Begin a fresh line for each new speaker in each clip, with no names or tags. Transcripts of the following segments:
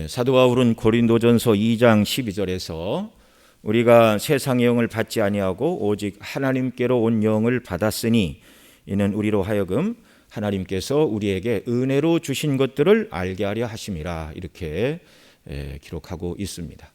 사도 바울은 고린도전서 2장 12절에서 우리가 세상의 영을 받지 아니하고 오직 하나님께로 온 영을 받았으니 이는 우리로 하여금 하나님께서 우리에게 은혜로 주신 것들을 알게 하려 하심이라, 이렇게 기록하고 있습니다.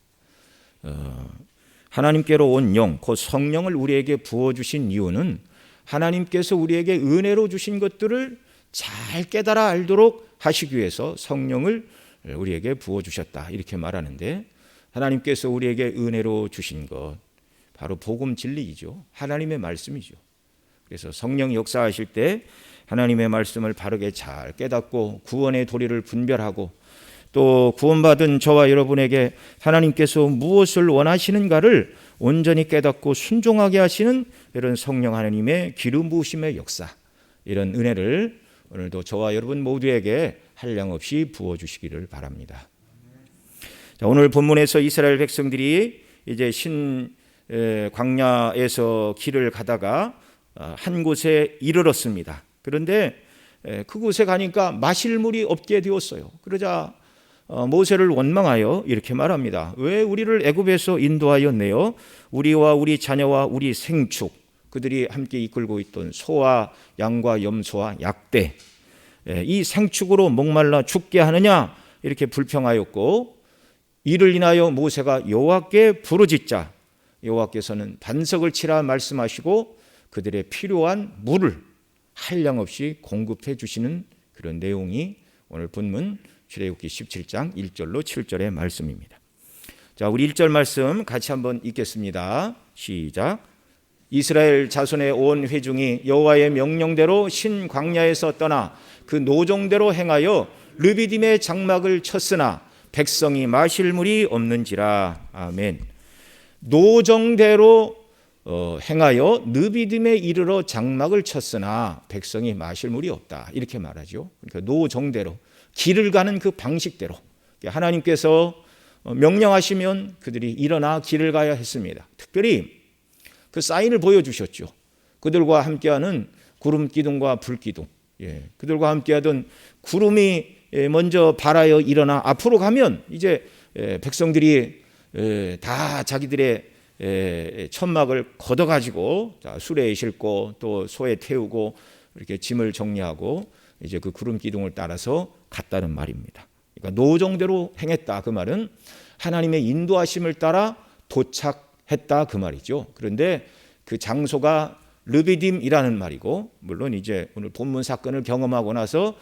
하나님께로 온 영, 곧 성령을 우리에게 부어주신 이유는 하나님께서 우리에게 은혜로 주신 것들을 잘 깨달아 알도록 하시기 위해서 성령을 우리에게 부어주셨다, 이렇게 말하는데, 하나님께서 우리에게 은혜로 주신 것, 바로 복음 진리이죠. 하나님의 말씀이죠. 그래서 성령 역사하실 때 하나님의 말씀을 바르게 잘 깨닫고 구원의 도리를 분별하고, 또 구원받은 저와 여러분에게 하나님께서 무엇을 원하시는가를 온전히 깨닫고 순종하게 하시는 이런 성령 하나님의 기름 부으심의 역사, 이런 은혜를 오늘도 저와 여러분 모두에게 한량없이 부어주시기를 바랍니다. 자, 오늘 본문에서 이스라엘 백성들이 이제 광야에서 길을 가다가 한 곳에 이르렀습니다. 그런데 그곳에 가니까 마실 물이 없게 되었어요. 그러자 모세를 원망하여 이렇게 말합니다. 왜 우리를 애굽에서 인도하였네요? 우리와 우리 자녀와 우리 생축, 그들이 함께 이끌고 있던 소와 양과 염소와 약대, 이 생축으로 목말라 죽게 하느냐, 이렇게 불평하였고, 이를 인하여 모세가 여호와께 부르짖자 여호와께서는 반석을 치라 말씀하시고 그들의 필요한 물을 한량없이 공급해 주시는 그런 내용이 오늘 본문 출애굽기 17장 1절로 7절의 말씀입니다. 자, 우리 1절 말씀 같이 한번 읽겠습니다. 시작. 이스라엘 자손의 온 회중이 여호와의 명령대로 신 광야에서 떠나 그 노정대로 행하여 르비딤의 장막을 쳤으나 백성이 마실 물이 없는지라. 아멘. 노정대로 행하여 르비딤에 이르러 장막을 쳤으나 백성이 마실 물이 없다, 이렇게 말하죠. 그러니까 노정대로, 길을 가는 그 방식대로 하나님께서 명령하시면 그들이 일어나 길을 가야 했습니다. 특별히 그 사인을 보여주셨죠. 그들과 함께하는 구름 기둥과 불 기둥, 그들과 함께하던 구름이 먼저 발하여 일어나 앞으로 가면 이제 백성들이 다 자기들의 천막을 걷어가지고 수레에 싣고 또 소에 태우고 이렇게 짐을 정리하고 이제 그 구름 기둥을 따라서 갔다는 말입니다. 그러니까 노정대로 행했다, 그 말은 하나님의 인도하심을 따라 도착했다, 그 말이죠. 그런데 그 장소가 르비딤이라는 말이고, 물론 이제 오늘 본문 사건을 경험하고 나서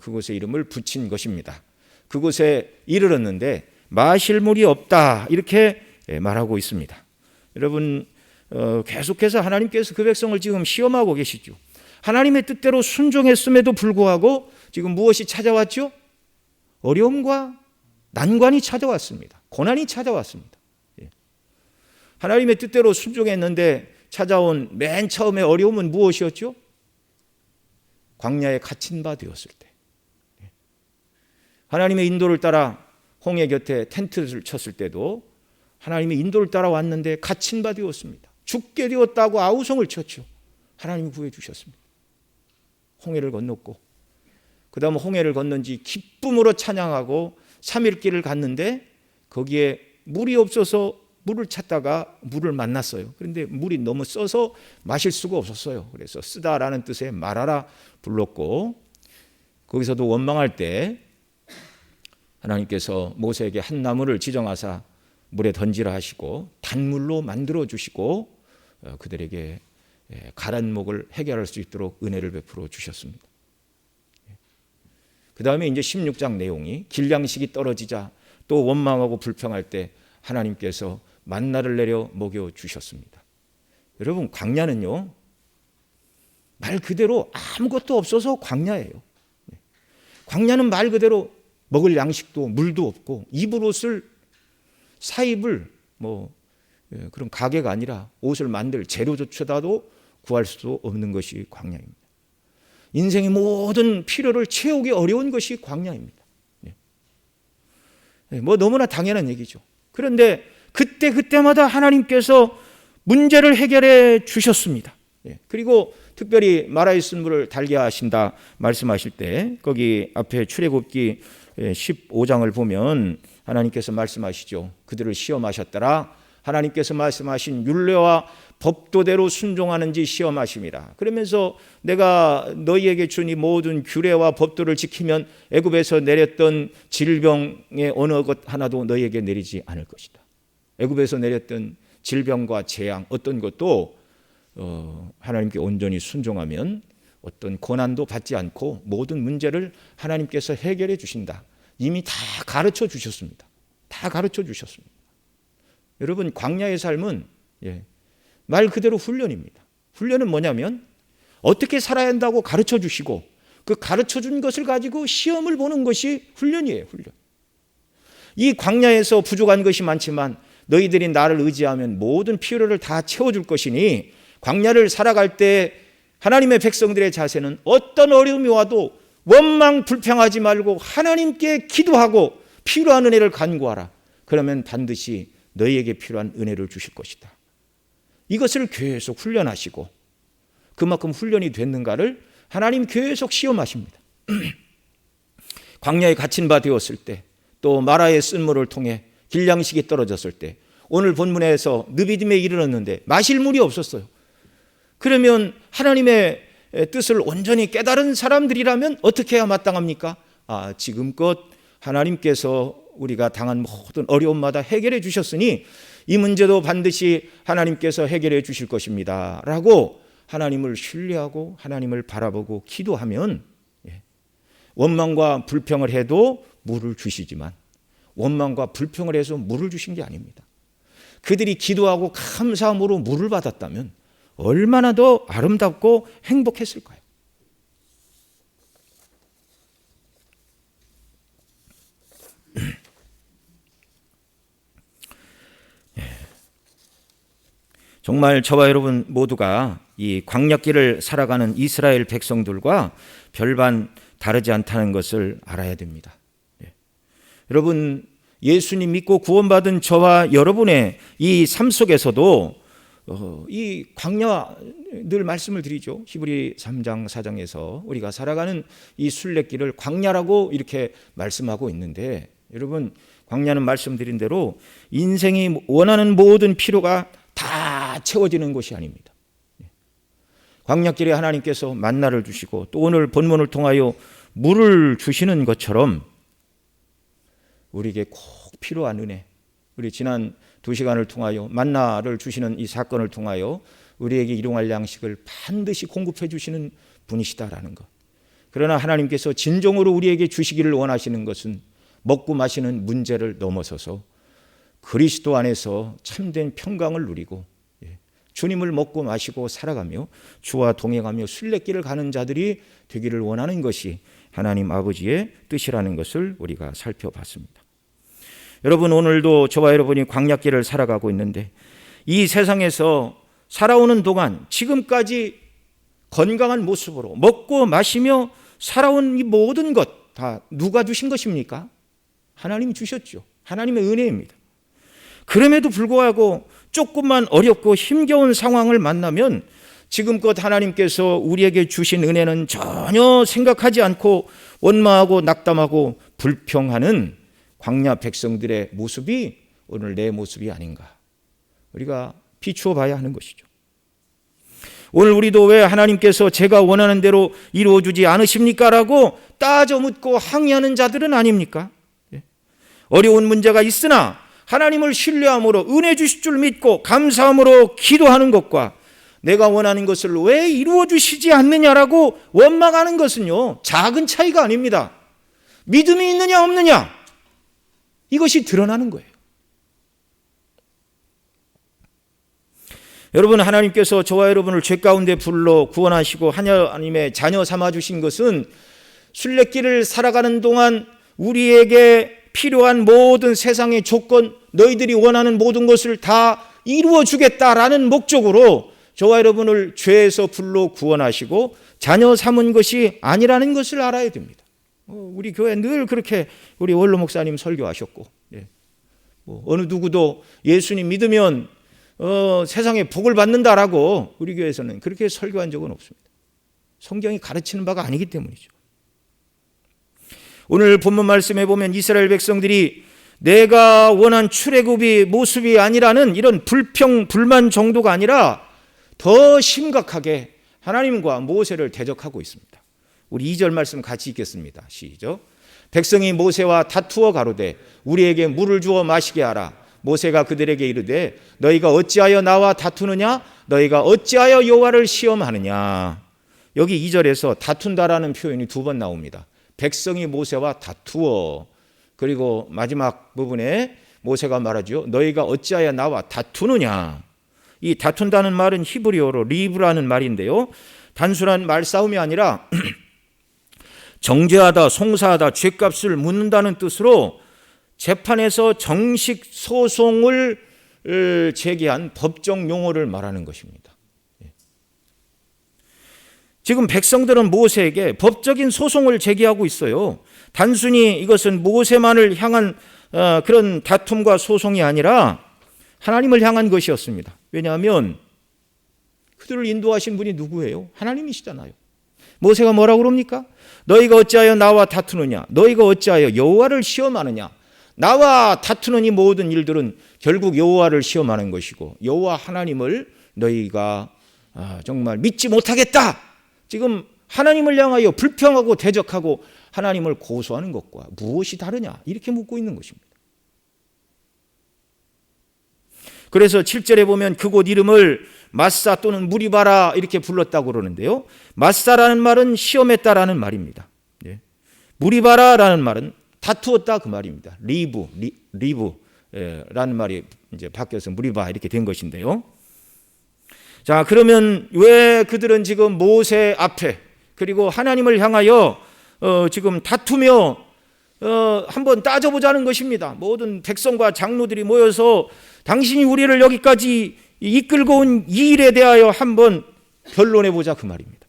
그곳의 이름을 붙인 것입니다. 그곳에 이르렀는데 마실 물이 없다, 이렇게 말하고 있습니다. 여러분, 계속해서 하나님께서 그 백성을 지금 시험하고 계시죠. 하나님의 뜻대로 순종했음에도 불구하고 지금 무엇이 찾아왔죠? 어려움과 난관이 찾아왔습니다. 고난이 찾아왔습니다. 하나님의 뜻대로 순종했는데 찾아온 맨 처음의 어려움은 무엇이었죠? 광야에 갇힌 바 되었을 때, 하나님의 인도를 따라 홍해 곁에 텐트를 쳤을 때도 하나님의 인도를 따라 왔는데 갇힌 바 되었습니다. 죽게 되었다고 아우성을 쳤죠. 하나님이 구해주셨습니다. 홍해를 건넜고, 그 다음 홍해를 건넌지 기쁨으로 찬양하고 3일 길을 갔는데 거기에 물이 없어서 물을 찾다가 물을 만났어요. 그런데 물이 너무 써서 마실 수가 없었어요. 그래서 쓰다라는 뜻의 마라라 불렀고, 거기서도 원망할 때 하나님께서 모세에게 한 나무를 지정하사 물에 던지라 하시고 단물로 만들어 주시고 그들에게 가란 목을 해결할 수 있도록 은혜를 베풀어 주셨습니다. 그 다음에 이제 16장 내용이 길양식이 떨어지자 또 원망하고 불평할 때 하나님께서 만나를 내려 먹여 주셨습니다. 여러분, 광야는요, 말 그대로 아무것도 없어서 광야예요. 광야는 말 그대로 먹을 양식도 물도 없고 입을 옷을 사입을 그런 가게가 아니라 옷을 만들 재료조차도 구할 수 없는 것이 광야입니다. 인생의 모든 필요를 채우기 어려운 것이 광야입니다. 너무나 당연한 얘기죠. 그런데 그때마다 하나님께서 문제를 해결해 주셨습니다. 그리고 특별히 마라의 쓴물을 달게 하신다 말씀하실 때 거기 앞에 출애굽기 15장을 보면 하나님께서 말씀하시죠. 그들을 시험하셨더라. 하나님께서 말씀하신 율례와 법도대로 순종하는지 시험하심이라. 그러면서 내가 너희에게 준 이 모든 규례와 법도를 지키면 애굽에서 내렸던 질병의 어느 것 하나도 너희에게 내리지 않을 것이다. 애굽에서 내렸던 질병과 재앙 어떤 것도 하나님께 온전히 순종하면 어떤 고난도 받지 않고 모든 문제를 하나님께서 해결해 주신다. 이미 다 가르쳐 주셨습니다. 다 가르쳐 주셨습니다. 여러분, 광야의 삶은 말 그대로 훈련입니다. 훈련은 뭐냐면 어떻게 살아야 한다고 가르쳐 주시고 그 가르쳐 준 것을 가지고 시험을 보는 것이 훈련이에요. 훈련. 이 광야에서 부족한 것이 많지만 너희들이 나를 의지하면 모든 필요를 다 채워줄 것이니 광야를 살아갈 때 하나님의 백성들의 자세는 어떤 어려움이 와도 원망 불평하지 말고 하나님께 기도하고 필요한 은혜를 간구하라. 그러면 반드시 너희에게 필요한 은혜를 주실 것이다. 이것을 계속 훈련하시고 그만큼 훈련이 됐는가를 하나님 계속 시험하십니다. 광야에 갇힌 바 되었을 때, 또 마라의 쓴물을 통해 길양식이 떨어졌을 때, 오늘 본문에서 느비딤에 이르렀는데 마실 물이 없었어요. 그러면 하나님의 뜻을 온전히 깨달은 사람들이라면 어떻게 해야 마땅합니까? 지금껏 하나님께서 우리가 당한 모든 어려움마다 해결해 주셨으니 이 문제도 반드시 하나님께서 해결해 주실 것입니다 라고 하나님을 신뢰하고 하나님을 바라보고 기도하면 원망과 불평을 해도 물을 주시지만 원망과 불평을 해서 물을 주신 게 아닙니다. 그들이 기도하고 감사함으로 물을 받았다면 얼마나 더 아름답고 행복했을까요? 정말 저와 여러분 모두가 이 광야길을 살아가는 이스라엘 백성들과 별반 다르지 않다는 것을 알아야 됩니다. 여러분, 예수님 믿고 구원받은 저와 여러분의 이 삶 속에서도 이 광야, 늘 말씀을 드리죠. 히브리 3장 4장에서 우리가 살아가는 이 순례길을 광야라고 이렇게 말씀하고 있는데, 여러분, 광야는 말씀드린 대로 인생이 원하는 모든 필요가 다 채워지는 것이 아닙니다. 광야길에 하나님께서 만나를 주시고 또 오늘 본문을 통하여 물을 주시는 것처럼 우리에게 꼭 필요한 은혜, 우리 지난 2시간을 통하여 만나를 주시는 이 사건을 통하여 우리에게 일용할 양식을 반드시 공급해 주시는 분이시다라는 것. 그러나 하나님께서 진정으로 우리에게 주시기를 원하시는 것은 먹고 마시는 문제를 넘어서서 그리스도 안에서 참된 평강을 누리고 주님을 먹고 마시고 살아가며 주와 동행하며 순례길을 가는 자들이 되기를 원하는 것이 하나님 아버지의 뜻이라는 것을 우리가 살펴봤습니다. 여러분, 오늘도 저와 여러분이 광야길을 살아가고 있는데 이 세상에서 살아오는 동안 지금까지 건강한 모습으로 먹고 마시며 살아온 이 모든 것 다 누가 주신 것입니까? 하나님이 주셨죠. 하나님의 은혜입니다. 그럼에도 불구하고 조금만 어렵고 힘겨운 상황을 만나면 지금껏 하나님께서 우리에게 주신 은혜는 전혀 생각하지 않고 원망하고 낙담하고 불평하는 광야 백성들의 모습이 오늘 내 모습이 아닌가, 우리가 비추어 봐야 하는 것이죠. 오늘 우리도 왜 하나님께서 제가 원하는 대로 이루어주지 않으십니까? 라고 따져 묻고 항의하는 자들은 아닙니까? 어려운 문제가 있으나 하나님을 신뢰함으로 은혜 주실 줄 믿고 감사함으로 기도하는 것과 내가 원하는 것을 왜 이루어 주시지 않느냐라고 원망하는 것은요, 작은 차이가 아닙니다. 믿음이 있느냐 없느냐, 이것이 드러나는 거예요. 여러분, 하나님께서 저와 여러분을 죄 가운데 불러 구원하시고 하나님의 자녀 삼아주신 것은 순례길을 살아가는 동안 우리에게 필요한 모든 세상의 조건, 너희들이 원하는 모든 것을 다 이루어 주겠다라는 목적으로 저와 여러분을 죄에서 불러 구원하시고 자녀 삼은 것이 아니라는 것을 알아야 됩니다. 우리 교회 늘 그렇게 우리 원로 목사님 설교하셨고, 어느 누구도 예수님 믿으면 세상에 복을 받는다라고 우리 교회에서는 그렇게 설교한 적은 없습니다. 성경이 가르치는 바가 아니기 때문이죠. 오늘 본문 말씀에 보면 이스라엘 백성들이 내가 원한 출애굽이 모습이 아니라는 이런 불만 정도가 아니라 더 심각하게 하나님과 모세를 대적하고 있습니다. 우리 2절 말씀 같이 읽겠습니다. 시작. 백성이 모세와 다투어 가로되 우리에게 물을 주어 마시게 하라. 모세가 그들에게 이르되 너희가 어찌하여 나와 다투느냐? 너희가 어찌하여 여호와를 시험하느냐? 여기 2절에서 다툰다라는 표현이 2번 나옵니다. 백성이 모세와 다투어, 그리고 마지막 부분에 모세가 말하죠. 너희가 어찌하여 나와 다투느냐? 이 다툰다는 말은 히브리어로 리브라는 말인데요, 단순한 말싸움이 아니라 정죄하다, 송사하다, 죗값을 묻는다는 뜻으로 재판에서 정식 소송을 제기한 법정 용어를 말하는 것입니다. 지금 백성들은 모세에게 법적인 소송을 제기하고 있어요. 단순히 이것은 모세만을 향한 그런 다툼과 소송이 아니라 하나님을 향한 것이었습니다. 왜냐하면 그들을 인도하신 분이 누구예요? 하나님이시잖아요. 모세가 뭐라고 그럽니까? 너희가 어찌하여 나와 다투느냐? 너희가 어찌하여 여호와를 시험하느냐? 나와 다투는 이 모든 일들은 결국 여호와를 시험하는 것이고, 여호와 하나님을 너희가 정말 믿지 못하겠다. 지금 하나님을 향하여 불평하고 대적하고 하나님을 고소하는 것과 무엇이 다르냐? 이렇게 묻고 있는 것입니다. 그래서 7절에 보면 그곳 이름을 마사 또는 무리바라 이렇게 불렀다고 그러는데요, 마사라는 말은 시험했다라는 말입니다. 무리바라라는 말은 다투었다 그 말입니다. 리브라는 말이 이제 바뀌어서 무리바 이렇게 된 것인데요. 자, 그러면 왜 그들은 지금 모세 앞에 그리고 하나님을 향하여 지금 다투며 한번 따져보자는 것입니다. 모든 백성과 장로들이 모여서 당신이 우리를 여기까지 이끌고 온 이 일에 대하여 한번 변론해보자 그 말입니다.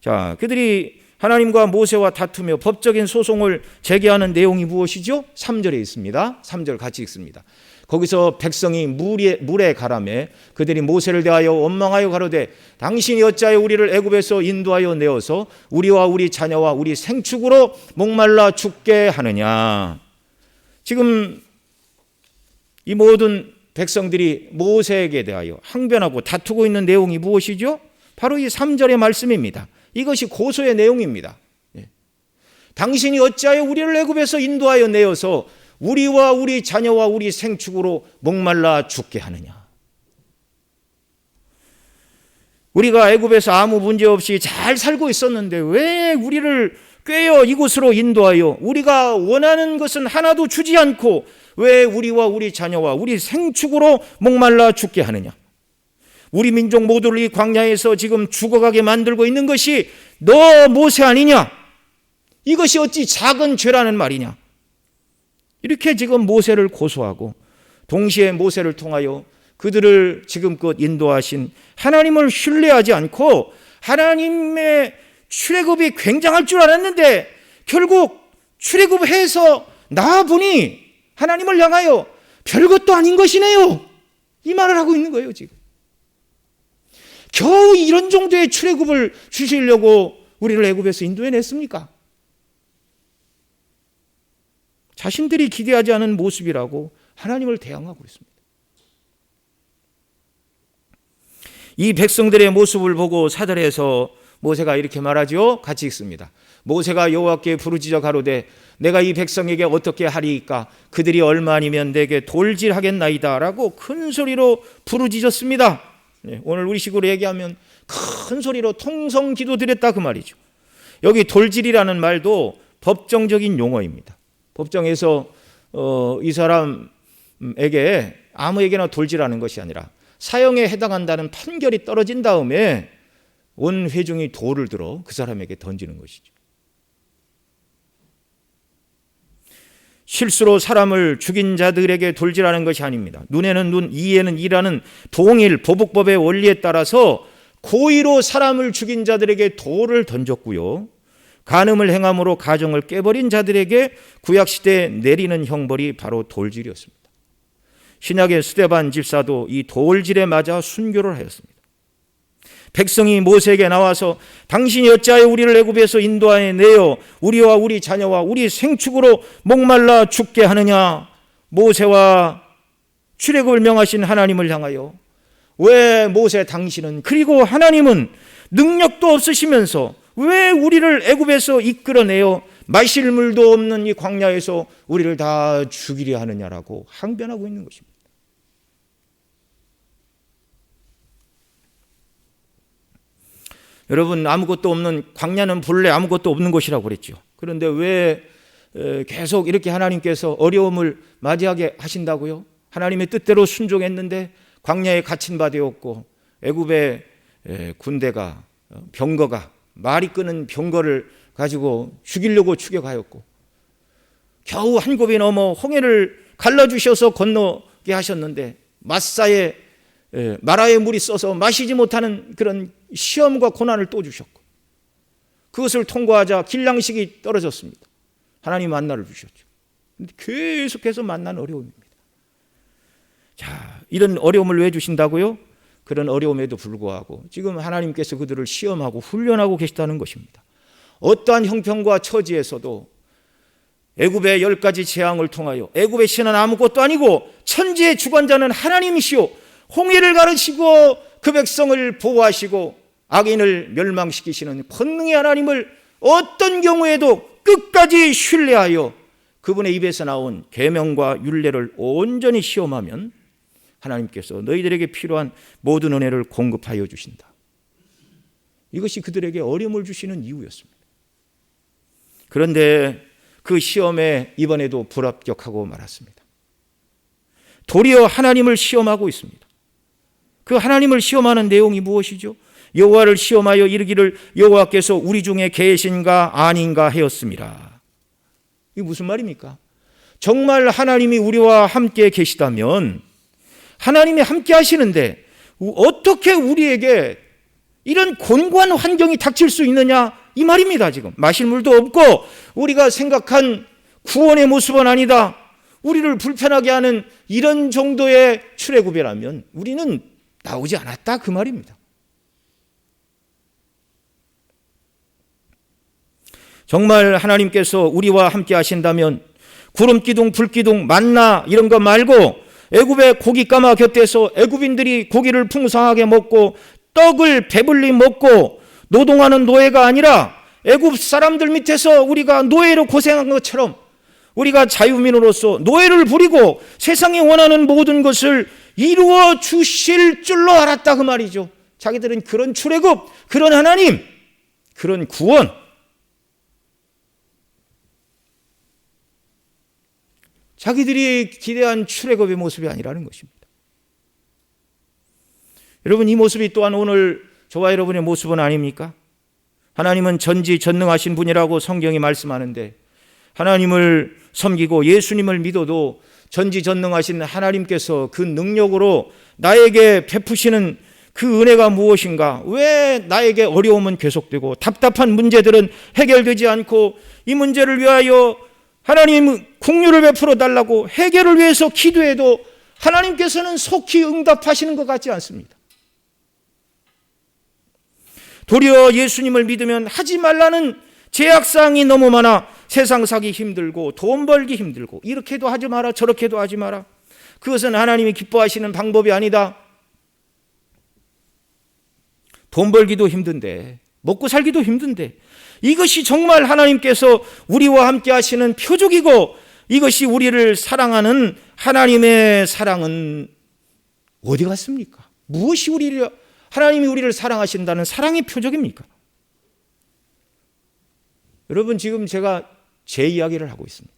자, 그들이 하나님과 모세와 다투며 법적인 소송을 제기하는 내용이 무엇이죠? 3절에 있습니다. 3절 같이 읽습니다. 거기서 백성이 물에 가라매 그들이 모세를 대하여 원망하여 가로되 당신이 어찌하여 우리를 애굽에서 인도하여 내어서 우리와 우리 자녀와 우리 생축으로 목말라 죽게 하느냐? 지금 이 모든 백성들이 모세에게 대하여 항변하고 다투고 있는 내용이 무엇이죠? 바로 이 3절의 말씀입니다. 이것이 고소의 내용입니다. 당신이 어찌하여 우리를 애굽에서 인도하여 내어서 우리와 우리 자녀와 우리 생축으로 목말라 죽게 하느냐? 우리가 애굽에서 아무 문제 없이 잘 살고 있었는데 왜 우리를 꿰어 이곳으로 인도하여 우리가 원하는 것은 하나도 주지 않고 왜 우리와 우리 자녀와 우리 생축으로 목말라 죽게 하느냐? 우리 민족 모두를 이 광야에서 지금 죽어가게 만들고 있는 것이 너 모세 아니냐? 이것이 어찌 작은 죄라는 말이냐? 이렇게 지금 모세를 고소하고 동시에 모세를 통하여 그들을 지금껏 인도하신 하나님을 신뢰하지 않고 하나님의 출애굽이 굉장할 줄 알았는데 결국 출애굽해서 나와보니 하나님을 향하여 별것도 아닌 것이네요. 이 말을 하고 있는 거예요. 지금 겨우 이런 정도의 출애굽을 주시려고 우리를 애굽에서 인도해냈습니까? 자신들이 기대하지 않은 모습이라고 하나님을 대항하고 있습니다. 이 백성들의 모습을 보고 사절에서 모세가 이렇게 말하죠. 같이 읽습니다. 모세가 여호와께 부르짖어 가로되 내가 이 백성에게 어떻게 하리이까? 그들이 얼마 아니면 내게 돌질하겠나이다 라고 큰 소리로 부르짖었습니다. 오늘 우리식으로 얘기하면 큰 소리로 통성기도 드렸다 그 말이죠. 여기 돌질이라는 말도 법정적인 용어입니다. 법정에서 이 사람에게 아무에게나 돌질하는 것이 아니라 사형에 해당한다는 판결이 떨어진 다음에 온 회중이 돌을 들어 그 사람에게 던지는 것이죠. 실수로 사람을 죽인 자들에게 돌질하는 것이 아닙니다. 눈에는 눈, 이에는 이라는 동일 보복법의 원리에 따라서 고의로 사람을 죽인 자들에게 돌을 던졌고요. 간음을 행함으로 가정을 깨버린 자들에게 구약시대에 내리는 형벌이 바로 돌질이었습니다. 신약의 스데반 집사도 이 돌질에 맞아 순교를 하였습니다. 백성이 모세에게 나와서 당신이 어찌하여 우리를 애굽에서 인도하여 내어 우리와 우리 자녀와 우리 생축으로 목말라 죽게 하느냐. 모세와 출애굽을 명하신 하나님을 향하여 왜 모세 당신은, 그리고 하나님은 능력도 없으시면서 왜 우리를 애굽에서 이끌어내어 마실 물도 없는 이 광야에서 우리를 다 죽이려 하느냐라고 항변하고 있는 것입니다. 여러분, 아무것도 없는 광야는 본래 아무것도 없는 곳이라고 그랬죠. 그런데 왜 계속 이렇게 하나님께서 어려움을 맞이하게 하신다고요? 하나님의 뜻대로 순종했는데 광야에 갇힌 바 되었고, 애굽의 군대가, 병거가 말이 끄는 병거를 가지고 죽이려고 추격하였고, 겨우 한 곱이 넘어 홍해를 갈라주셔서 건너게 하셨는데 마사에 마라의 물이 써서 마시지 못하는 그런 시험과 고난을 또 주셨고, 그것을 통과하자 길양식이 떨어졌습니다. 하나님 만나를 주셨죠. 근데 계속해서 만난 어려움입니다. 자, 이런 어려움을 왜 주신다고요? 그런 어려움에도 불구하고 지금 하나님께서 그들을 시험하고 훈련하고 계시다는 것입니다. 어떠한 형편과 처지에서도 애굽의 10가지 재앙을 통하여 애굽의 신은 아무것도 아니고 천지의 주관자는 하나님이시오, 홍해를 가르시고 그 백성을 보호하시고 악인을 멸망시키시는 권능의 하나님을 어떤 경우에도 끝까지 신뢰하여 그분의 입에서 나온 계명과 율례를 온전히 시험하면 하나님께서 너희들에게 필요한 모든 은혜를 공급하여 주신다. 이것이 그들에게 어려움을 주시는 이유였습니다. 그런데 그 시험에 이번에도 불합격하고 말았습니다. 도리어 하나님을 시험하고 있습니다. 그 하나님을 시험하는 내용이 무엇이죠? 여호와를 시험하여 이르기를 여호와께서 우리 중에 계신가 아닌가 하였습니다. 이게 무슨 말입니까? 정말 하나님이 우리와 함께 계시다면, 하나님이 함께 하시는데 어떻게 우리에게 이런 곤고한 환경이 닥칠 수 있느냐, 이 말입니다. 지금 마실 물도 없고 우리가 생각한 구원의 모습은 아니다, 우리를 불편하게 하는 이런 정도의 출애굽이라면 우리는 나오지 않았다, 그 말입니다. 정말 하나님께서 우리와 함께 하신다면 구름 기둥, 불 기둥, 만나 이런 거 말고 애굽의 고깃가마 곁에서 애굽인들이 고기를 풍성하게 먹고 떡을 배불리 먹고 노동하는 노예가 아니라 애굽 사람들 밑에서 우리가 노예로 고생한 것처럼 우리가 자유민으로서 노예를 부리고 세상이 원하는 모든 것을 이루어 주실 줄로 알았다, 그 말이죠. 자기들은 그런 출애굽, 그런 하나님, 그런 구원, 자기들이 기대한 출애굽의 모습이 아니라는 것입니다. 여러분, 이 모습이 또한 오늘 저와 여러분의 모습은 아닙니까? 하나님은 전지전능하신 분이라고 성경이 말씀하는데, 하나님을 섬기고 예수님을 믿어도 전지전능하신 하나님께서 그 능력으로 나에게 베푸시는 그 은혜가 무엇인가? 왜 나에게 어려움은 계속되고 답답한 문제들은 해결되지 않고, 이 문제를 위하여 하나님 긍휼을 베풀어 달라고 해결을 위해서 기도해도 하나님께서는 속히 응답하시는 것 같지 않습니다. 도리어 예수님을 믿으면 하지 말라는 제약사항이 너무 많아 세상 사기 힘들고 돈 벌기 힘들고, 이렇게도 하지 마라 저렇게도 하지 마라. 그것은 하나님이 기뻐하시는 방법이 아니다. 돈 벌기도 힘든데, 먹고 살기도 힘든데, 이것이 정말 하나님께서 우리와 함께 하시는 표적이고, 이것이 우리를 사랑하는 하나님의 사랑은 어디 갔습니까? 무엇이 하나님이 우리를 사랑하신다는 사랑의 표적입니까? 여러분, 지금 제가 제 이야기를 하고 있습니다.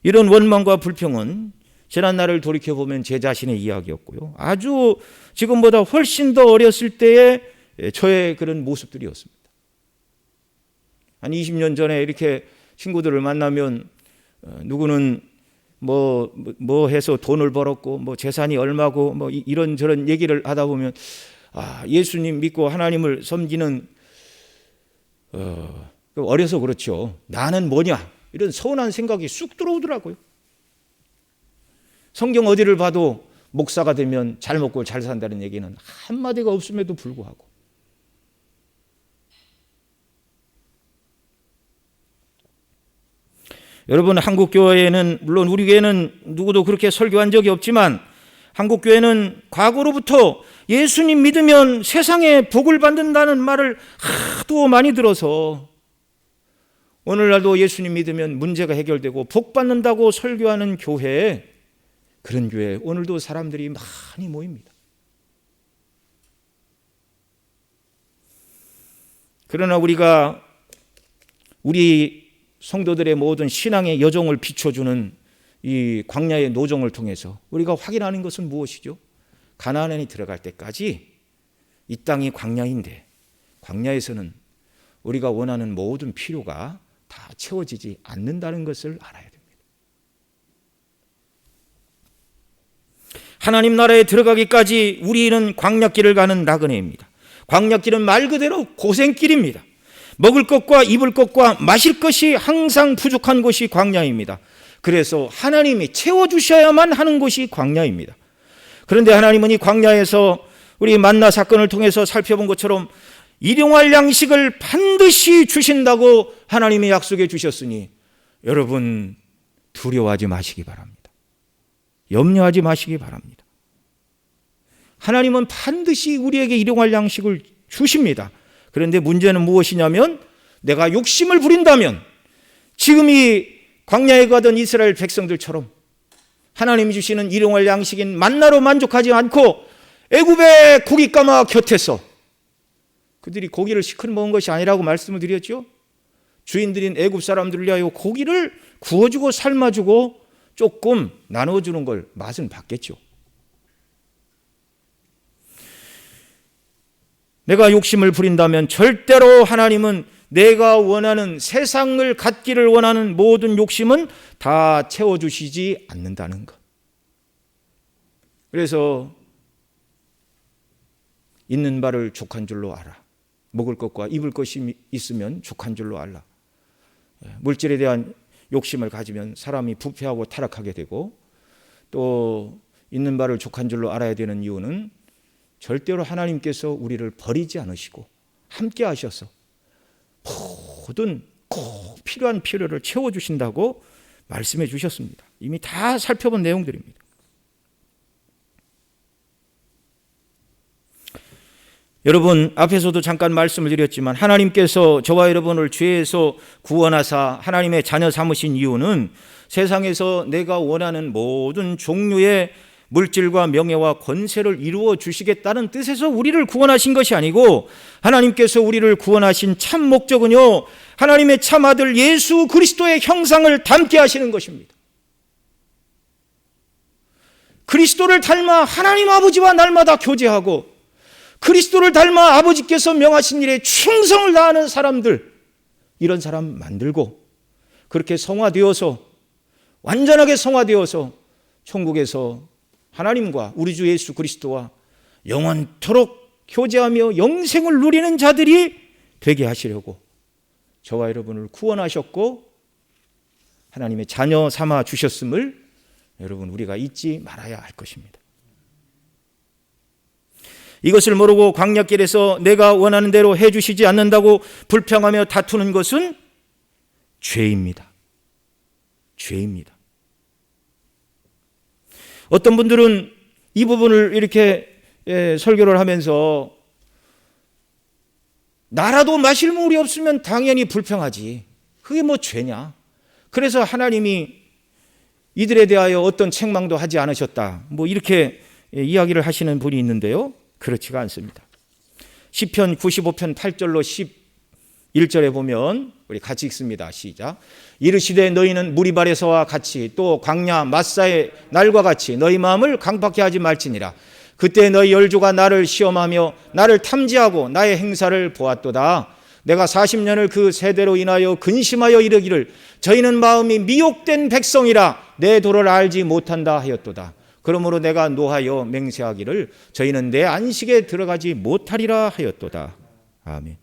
이런 원망과 불평은 지난날을 돌이켜보면 제 자신의 이야기였고요, 아주 지금보다 훨씬 더 어렸을 때의 저의 그런 모습들이었습니다. 한 20년 전에 이렇게 친구들을 만나면 누구는 뭐 해서 돈을 벌었고 뭐 재산이 얼마고 뭐 이런저런 얘기를 하다 보면, 예수님 믿고 하나님을 섬기는 어려서 그렇죠, 나는 뭐냐, 이런 서운한 생각이 쑥 들어오더라고요. 성경 어디를 봐도 목사가 되면 잘 먹고 잘 산다는 얘기는 한마디가 없음에도 불구하고 여러분, 한국교회는 물론 우리 교회는 누구도 그렇게 설교한 적이 없지만 한국교회는 과거로부터 예수님 믿으면 세상에 복을 받는다는 말을 하도 많이 들어서 오늘날도 예수님 믿으면 문제가 해결되고 복 받는다고 설교하는 교회에, 그런 교회에 오늘도 사람들이 많이 모입니다. 그러나 우리가 우리 성도들의 모든 신앙의 여정을 비춰주는 이 광야의 노정을 통해서 우리가 확인하는 것은 무엇이죠? 가나안에 들어갈 때까지 이 땅이 광야인데 광야에서는 우리가 원하는 모든 필요가 다 채워지지 않는다는 것을 알아야 됩니다. 하나님 나라에 들어가기까지 우리는 광야길을 가는 나그네입니다. 광야길은 말 그대로 고생길입니다. 먹을 것과 입을 것과 마실 것이 항상 부족한 곳이 광야입니다. 그래서 하나님이 채워주셔야만 하는 곳이 광야입니다. 그런데 하나님은 이 광야에서 우리 만나 사건을 통해서 살펴본 것처럼 일용할 양식을 반드시 주신다고 하나님이 약속해 주셨으니 여러분 두려워하지 마시기 바랍니다. 염려하지 마시기 바랍니다. 하나님은 반드시 우리에게 일용할 양식을 주십니다. 그런데 문제는 무엇이냐면 내가 욕심을 부린다면 지금 이 광야에 가던 이스라엘 백성들처럼 하나님이 주시는 일용할 양식인 만나로 만족하지 않고 애굽의 고깃가마 곁에서, 그들이 고기를 시큰 먹은 것이 아니라고 말씀을 드렸죠. 주인들인 애굽 사람들을 위하여 고기를 구워주고 삶아주고 조금 나눠주는 걸 맛은 봤겠죠. 내가 욕심을 부린다면 절대로 하나님은 내가 원하는, 세상을 갖기를 원하는 모든 욕심은 다 채워주시지 않는다는 것. 그래서 있는 바를 족한 줄로 알아. 먹을 것과 입을 것이 있으면 족한 줄로 알라. 물질에 대한 욕심을 가지면 사람이 부패하고 타락하게 되고, 또 있는 바를 족한 줄로 알아야 되는 이유는 절대로 하나님께서 우리를 버리지 않으시고 함께 하셔서 모든 꼭 필요한 필요를 채워주신다고 말씀해 주셨습니다. 이미 다 살펴본 내용들입니다. 여러분, 앞에서도 잠깐 말씀을 드렸지만 하나님께서 저와 여러분을 죄에서 구원하사 하나님의 자녀 삼으신 이유는 세상에서 내가 원하는 모든 종류의 물질과 명예와 권세를 이루어 주시겠다는 뜻에서 우리를 구원하신 것이 아니고, 하나님께서 우리를 구원하신 참 목적은요, 하나님의 참 아들 예수 그리스도의 형상을 닮게 하시는 것입니다. 그리스도를 닮아 하나님 아버지와 날마다 교제하고 그리스도를 닮아 아버지께서 명하신 일에 충성을 다하는 사람들, 이런 사람 만들고 그렇게 성화되어서, 완전하게 성화되어서 천국에서 하나님과 우리 주 예수 그리스도와 영원토록 교제하며 영생을 누리는 자들이 되게 하시려고 저와 여러분을 구원하셨고 하나님의 자녀 삼아 주셨음을 여러분 우리가 잊지 말아야 할 것입니다. 이것을 모르고 광야길에서 내가 원하는 대로 해주시지 않는다고 불평하며 다투는 것은 죄입니다. 죄입니다. 어떤 분들은 이 부분을 이렇게 설교를 하면서 나라도 마실 물이 없으면 당연히 불평하지, 그게 뭐 죄냐, 그래서 하나님이 이들에 대하여 어떤 책망도 하지 않으셨다, 뭐 이렇게 이야기를 하시는 분이 있는데요, 그렇지가 않습니다. 시편 95편 8절로 11절에 보면 우리 같이 읽습니다. 시작. 이르시되 너희는 무리발에서와 같이 또 광야 마사의 날과 같이 너희 마음을 강팍해 하지 말지니라. 그때 너희 열조가 나를 시험하며 나를 탐지하고 나의 행사를 보았도다. 내가 40년을 그 세대로 인하여 근심하여 이르기를 저희는 마음이 미혹된 백성이라 내 도를 알지 못한다 하였도다. 그러므로 내가 노하여 맹세하기를 저희는 내 안식에 들어가지 못하리라 하였도다. 아멘.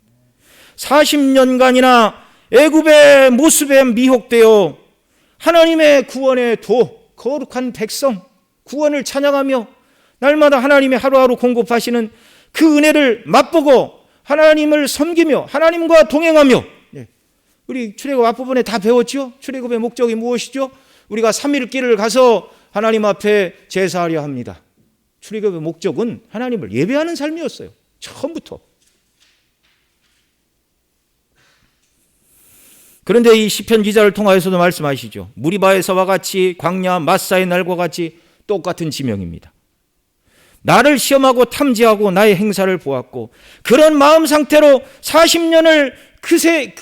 40년간이나 애굽의 모습에 미혹되어 하나님의 구원의 도, 거룩한 백성, 구원을 찬양하며 날마다 하나님의 하루하루 공급하시는 그 은혜를 맛보고 하나님을 섬기며 하나님과 동행하며, 우리 출애굽 앞부분에 다 배웠죠? 출애굽의 목적이 무엇이죠? 우리가 3일 길을 가서 하나님 앞에 제사하려 합니다. 출애굽의 목적은 하나님을 예배하는 삶이었어요. 처음부터. 그런데 이 시편 기자를 통하여서도 말씀하시죠. 무리바에서와 같이 광야 마사의 날과 같이 똑같은 지명입니다. 나를 시험하고 탐지하고 나의 행사를 보았고 그런 마음 상태로 40년을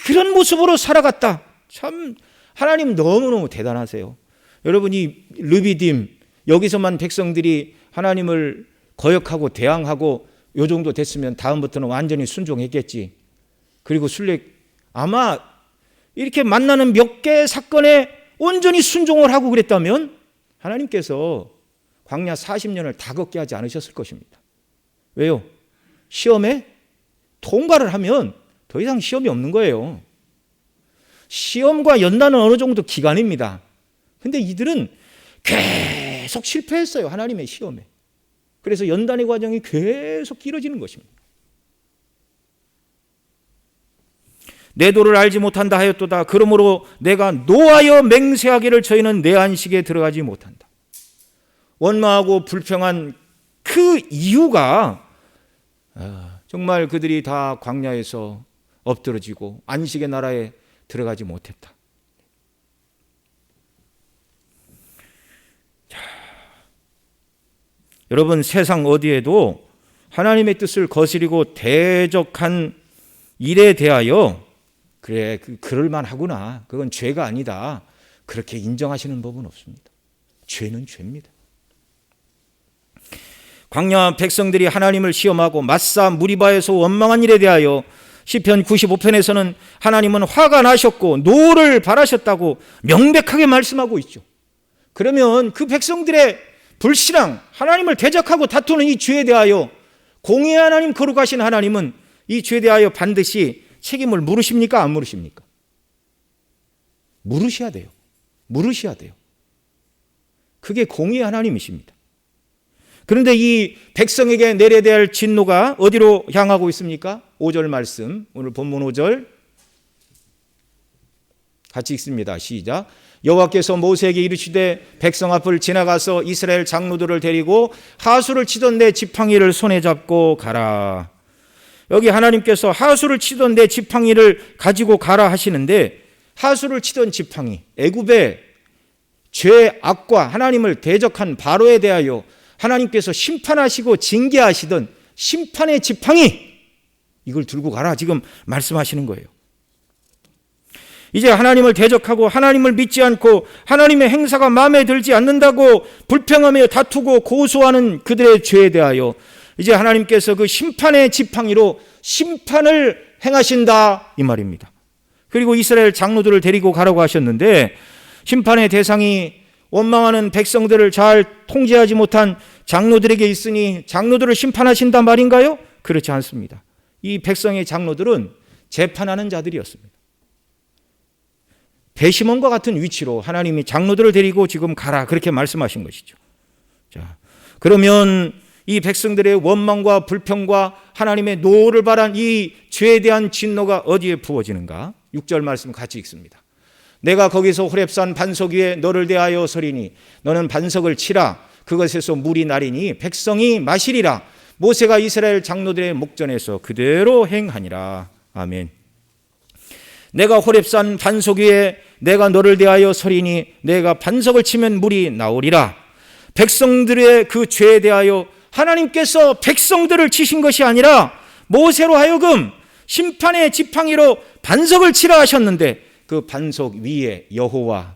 그런 모습으로 살아갔다. 참 하나님 너무너무 대단하세요. 여러분이 르비딤 여기서만 백성들이 하나님을 거역하고 대항하고 요 정도 됐으면 다음부터는 완전히 순종했겠지. 그리고 술래 아마 이렇게 만나는 몇 개의 사건에 온전히 순종을 하고 그랬다면 하나님께서 광야 40년을 다 걷게 하지 않으셨을 것입니다. 왜요? 시험에 통과를 하면 더 이상 시험이 없는 거예요. 시험과 연단은 어느 정도 기간입니다. 근데 이들은 계속 실패했어요. 하나님의 시험에. 그래서 연단의 과정이 계속 길어지는 것입니다. 내 도를 알지 못한다 하였도다. 그러므로 내가 노하여 맹세하기를 저희는 내 안식에 들어가지 못한다. 원망하고 불평한 그 이유가 정말 그들이 다 광야에서 엎드러지고 안식의 나라에 들어가지 못했다. 여러분, 세상 어디에도 하나님의 뜻을 거스리고 대적한 일에 대하여 그래 그럴만 하구나, 그건 죄가 아니다, 그렇게 인정하시는 법은 없습니다. 죄는 죄입니다. 광야 백성들이 하나님을 시험하고 마사 무리바에서 원망한 일에 대하여 시편 95편에서는 하나님은 화가 나셨고 노를 바라셨다고 명백하게 말씀하고 있죠. 그러면 그 백성들의 불신앙, 하나님을 대적하고 다투는 이 죄에 대하여 공의 하나님, 거룩하신 하나님은 이 죄에 대하여 반드시 책임을 물으십니까? 안 물으십니까? 물으셔야 돼요. 물으셔야 돼요. 그게 공의 하나님이십니다. 그런데 이 백성에게 내려야 할 진노가 어디로 향하고 있습니까? 5절 말씀, 오늘 본문 5절 같이 읽습니다. 시작. 여호와께서 모세에게 이르시되 백성 앞을 지나가서 이스라엘 장로들을 데리고 하수를 치던 내 지팡이를 손에 잡고 가라. 여기 하나님께서 하수를 치던 내 지팡이를 가지고 가라 하시는데, 하수를 치던 지팡이, 애굽의 죄 악과 하나님을 대적한 바로에 대하여 하나님께서 심판하시고 징계하시던 심판의 지팡이, 이걸 들고 가라 지금 말씀하시는 거예요. 이제 하나님을 대적하고 하나님을 믿지 않고 하나님의 행사가 마음에 들지 않는다고 불평하며 다투고 고소하는 그들의 죄에 대하여 이제 하나님께서 그 심판의 지팡이로 심판을 행하신다, 이 말입니다. 그리고 이스라엘 장로들을 데리고 가라고 하셨는데, 심판의 대상이 원망하는 백성들을 잘 통제하지 못한 장로들에게 있으니 장로들을 심판하신단 말인가요? 그렇지 않습니다. 이 백성의 장로들은 재판하는 자들이었습니다. 배심원과 같은 위치로 하나님이 장로들을 데리고 지금 가라, 그렇게 말씀하신 것이죠. 자, 그러면 이 백성들의 원망과 불평과 하나님의 노를 바란 이 죄에 대한 진노가 어디에 부어지는가? 6절 말씀 같이 읽습니다. 내가 거기서 호렙산 반석 위에 너를 대하여 서리니 너는 반석을 치라. 그것에서 물이 나리니 백성이 마시리라. 모세가 이스라엘 장로들의 목전에서 그대로 행하니라. 아멘. 내가 호렙산 반석 위에 내가 너를 대하여 서리니 내가 반석을 치면 물이 나오리라. 백성들의 그 죄에 대하여 하나님께서 백성들을 치신 것이 아니라 모세로 하여금 심판의 지팡이로 반석을 치라 하셨는데, 그 반석 위에 여호와,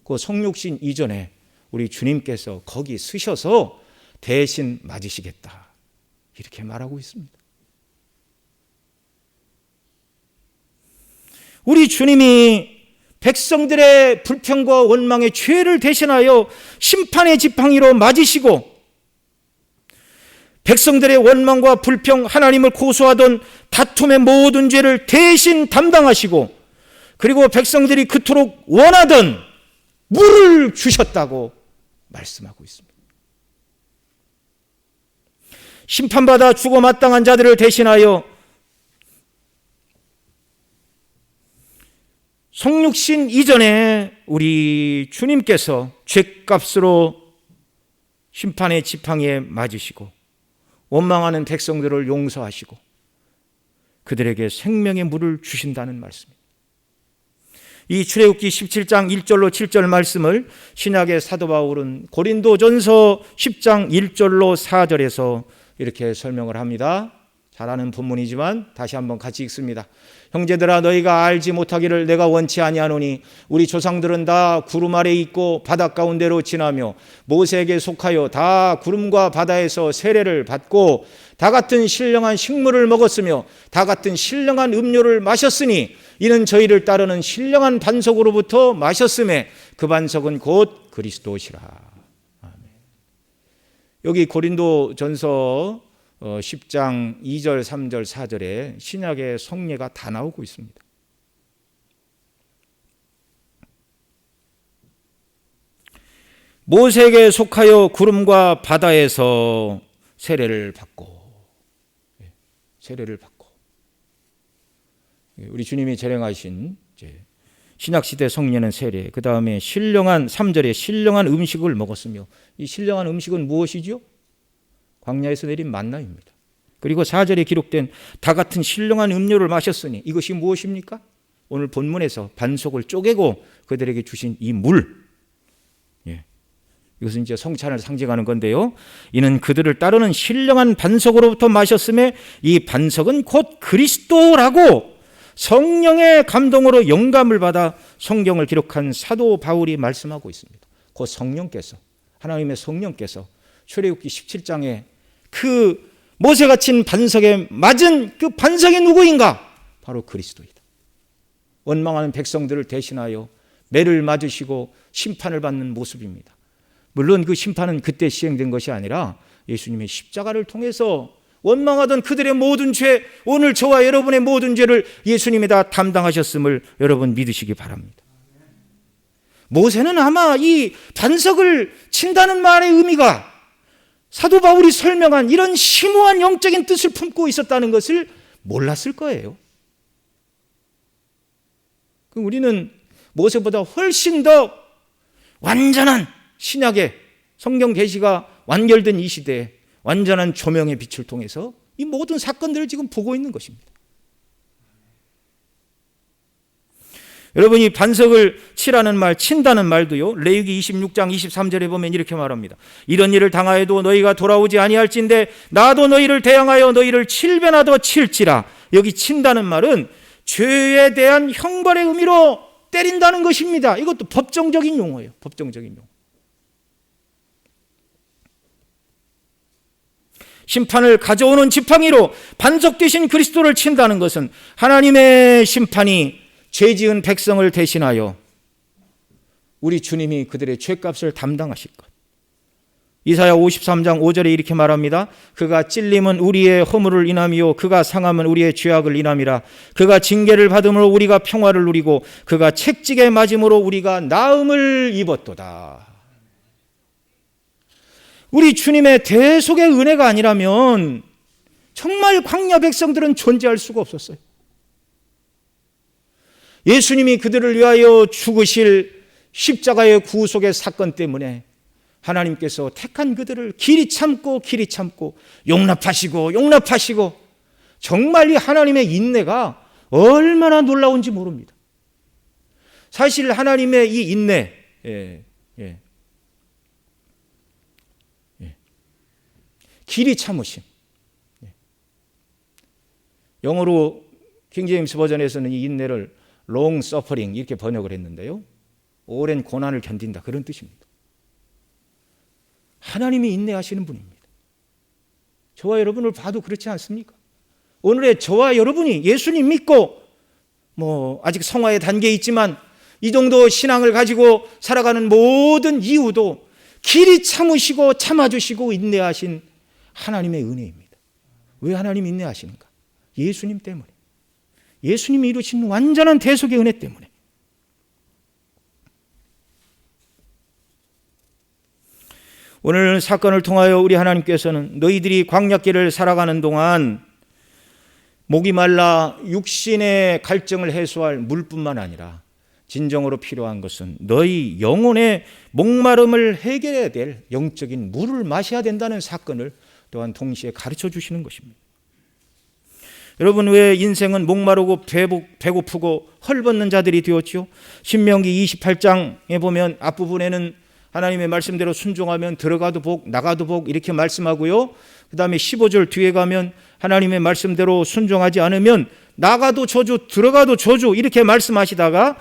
그 성육신 이전에 우리 주님께서 거기 서셔서 대신 맞으시겠다, 이렇게 말하고 있습니다. 우리 주님이 백성들의 불평과 원망의 죄를 대신하여 심판의 지팡이로 맞으시고, 백성들의 원망과 불평, 하나님을 고소하던 다툼의 모든 죄를 대신 담당하시고, 그리고 백성들이 그토록 원하던 물을 주셨다고 말씀하고 있습니다. 심판받아 죽어 마땅한 자들을 대신하여 성육신 이전에 우리 주님께서 죗값으로 심판의 지팡이에 맞으시고 원망하는 백성들을 용서하시고 그들에게 생명의 물을 주신다는 말씀입니다. 이 출애굽기 17장 1절로 7절 말씀을 신약의 사도 바울은 고린도전서 10장 1절로 4절에서 이렇게 설명을 합니다. 잘 아는 본문이지만 다시 한번 같이 읽습니다. 형제들아, 너희가 알지 못하기를 내가 원치 아니하노니 우리 조상들은 다 구름 아래 있고 바다 가운데로 지나며 모세에게 속하여 다 구름과 바다에서 세례를 받고 다 같은 신령한 식물을 먹었으며 다 같은 신령한 음료를 마셨으니 이는 저희를 따르는 신령한 반석으로부터 마셨음에 그 반석은 곧 그리스도시라. 아멘. 여기 고린도전서 10장 2절, 3절, 4절에 신약의 성례가 다 나오고 있습니다. 모세에게 속하여 구름과 바다에서 세례를 받고 우리 주님이 재령하신 신약시대 성례는 세례, 그 다음에 신령한 3절에 신령한 음식을 먹었으며 이 신령한 음식은 무엇이죠? 광야에서 내린 만나입니다. 그리고 4절에 기록된 다 같은 신령한 음료를 마셨으니 이것이 무엇입니까? 오늘 본문에서 반석을 쪼개고 그들에게 주신 이 물, 이것은 이제 성찬을 상징하는 건데요. 이는 그들을 따르는 신령한 반석으로부터 마셨음에 이 반석은 곧 그리스도라고 성령의 감동으로 영감을 받아 성경을 기록한 사도 바울이 말씀하고 있습니다. 곧 성령께서, 하나님의 성령께서 출애굽기 17장에 그 모세가 친 반석에 맞은 그 반석이 누구인가? 바로 그리스도이다. 원망하는 백성들을 대신하여 매를 맞으시고 심판을 받는 모습입니다. 물론 그 심판은 그때 시행된 것이 아니라 예수님의 십자가를 통해서 원망하던 그들의 모든 죄, 오늘 저와 여러분의 모든 죄를 예수님이 다 담당하셨음을 여러분 믿으시기 바랍니다. 모세는 아마 이 반석을 친다는 말의 의미가 사도 바울이 설명한 이런 심오한 영적인 뜻을 품고 있었다는 것을 몰랐을 거예요. 우리는 모세보다 훨씬 더 완전한 신약의 성경 계시가 완결된 이 시대에 완전한 조명의 빛을 통해서 이 모든 사건들을 지금 보고 있는 것입니다. 여러분이 반석을 치라는 말, 친다는 말도요, 레위기 26장 23절에 보면 이렇게 말합니다. 이런 일을 당하여도 너희가 돌아오지 아니할진대 나도 너희를 대항하여 너희를 7배나 더 칠지라. 여기 친다는 말은 죄에 대한 형벌의 의미로 때린다는 것입니다. 이것도 법정적인 용어예요. 법정적인 용어. 심판을 가져오는 지팡이로 반석 되신 그리스도를 친다는 것은 하나님의 심판이 죄 지은 백성을 대신하여 우리 주님이 그들의 죄값을 담당하실 것. 이사야 53장 5절에 이렇게 말합니다. 그가 찔림은 우리의 허물을 인함이요 그가 상함은 우리의 죄악을 인함이라. 그가 징계를 받음으로 우리가 평화를 누리고 그가 책찍에 맞음으로 우리가 나음을 입었도다. 우리 주님의 대속의 은혜가 아니라면 정말 광야 백성들은 존재할 수가 없었어요. 예수님이 그들을 위하여 죽으실 십자가의 구속의 사건 때문에 하나님께서 택한 그들을 길이 참고 용납하시고 정말 이 하나님의 인내가 얼마나 놀라운지 모릅니다. 사실 하나님의 이 인내, 길이 참으심. 영어로 킹제임스 버전에서는 이 인내를 long suffering 이렇게 번역을 했는데요. 오랜 고난을 견딘다 그런 뜻입니다. 하나님이 인내하시는 분입니다. 저와 여러분을 봐도 그렇지 않습니까? 오늘의 저와 여러분이 예수님 믿고 아직 성화의 단계에 있지만 이 정도 신앙을 가지고 살아가는 모든 이유도 길이 참으시고 참아주시고 인내하신 하나님의 은혜입니다. 왜 하나님이 인내하시는가? 예수님 때문에. 예수님이 이루신 완전한 대속의 은혜 때문에. 오늘 사건을 통하여 우리 하나님께서는 너희들이 광야길을 살아가는 동안 목이 말라 육신의 갈증을 해소할 물뿐만 아니라 진정으로 필요한 것은 너희 영혼의 목마름을 해결해야 될 영적인 물을 마셔야 된다는 사건을 또한 동시에 가르쳐 주시는 것입니다. 여러분, 왜 인생은 목마르고 배고프고 헐벗는 자들이 되었죠? 신명기 28장에 보면 앞부분에는 하나님의 말씀대로 순종하면 들어가도 복 나가도 복 이렇게 말씀하고요. 그 다음에 15절 뒤에 가면 하나님의 말씀대로 순종하지 않으면 나가도 저주 들어가도 저주 이렇게 말씀하시다가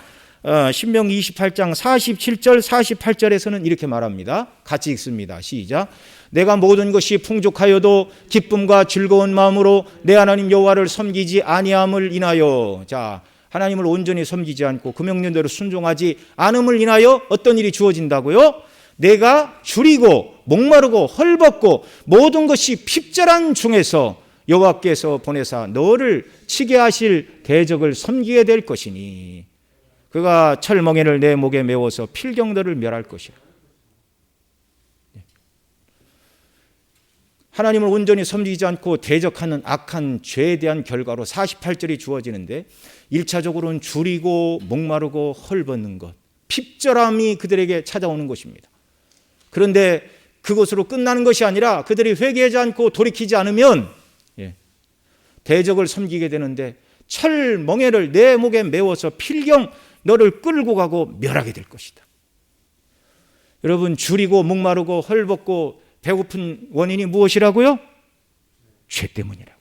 신명기 28장 47절 48절에서는 이렇게 말합니다. 같이 읽습니다. 시작. 내가 모든 것이 풍족하여도 기쁨과 즐거운 마음으로 내 하나님 여호와를 섬기지 아니함을 인하여, 자, 하나님을 온전히 섬기지 않고 그 명령대로 순종하지 않음을 인하여 어떤 일이 주어진다고요? 내가 줄이고 목마르고 헐벗고 모든 것이 핍절한 중에서 여호와께서 보내사 너를 치게 하실 대적을 섬기게 될 것이니 그가 철멍에를 내 목에 메워서 필경들을 멸할 것이라. 하나님을 온전히 섬기지 않고 대적하는 악한 죄에 대한 결과로 48절이 주어지는데 1차적으로는 줄이고 목마르고 헐벗는 것, 핍절함이 그들에게 찾아오는 것입니다. 그런데 그것으로 끝나는 것이 아니라 그들이 회개하지 않고 돌이키지 않으면 대적을 섬기게 되는데 철멍에를 내 목에 메워서 필경 너를 끌고 가고 멸하게 될 것이다. 여러분, 줄이고 목마르고 헐벗고 배고픈 원인이 무엇이라고요? 죄 때문이라고.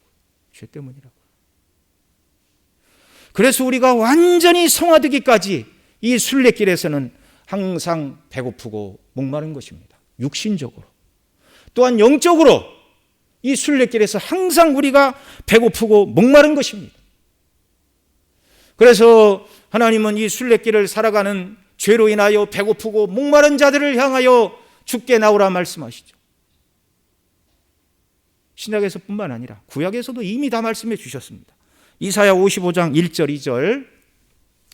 죄 때문이라고. 그래서 우리가 완전히 성화되기까지 이 순례길에서는 항상 배고프고 목마른 것입니다. 육신적으로. 또한 영적으로 이 순례길에서 항상 우리가 배고프고 목마른 것입니다. 그래서 하나님은 이 순례길을 살아가는 죄로 인하여 배고프고 목마른 자들을 향하여 죽게 나오라 말씀하시죠. 신약에서뿐만 아니라 구약에서도 이미 다 말씀해 주셨습니다. 이사야 55장 1절 2절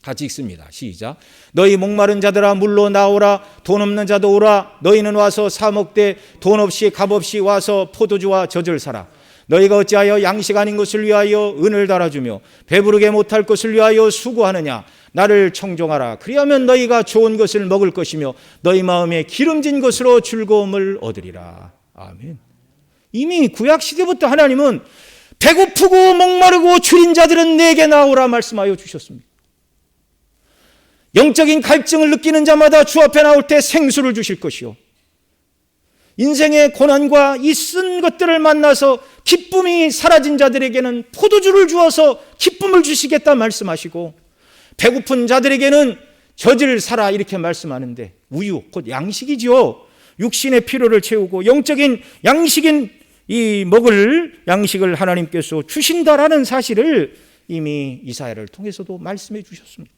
같이 읽습니다. 시작. 너희 목마른 자들아 물로 나오라. 돈 없는 자도 오라. 너희는 와서 사 먹되 돈 없이 값 없이 와서 포도주와 젖을 사라. 너희가 어찌하여 양식 아닌 것을 위하여 은을 달아주며 배부르게 못할 것을 위하여 수고하느냐. 나를 청종하라. 그리하면 너희가 좋은 것을 먹을 것이며 너희 마음에 기름진 것으로 즐거움을 얻으리라. 아멘. 이미 구약시대부터 하나님은 배고프고 목마르고 줄인 자들은 내게 나오라 말씀하여 주셨습니다. 영적인 갈증을 느끼는 자마다 주 앞에 나올 때 생수를 주실 것이요, 인생의 고난과 이 쓴 것들을 만나서 기쁨이 사라진 자들에게는 포도주를 주어서 기쁨을 주시겠다 말씀하시고, 배고픈 자들에게는 젖을 사라 이렇게 말씀하는데, 우유 곧 양식이죠. 육신의 필요를 채우고 영적인 양식인 이 먹을 양식을 하나님께서 주신다라는 사실을 이미 이사야를 통해서도 말씀해 주셨습니다.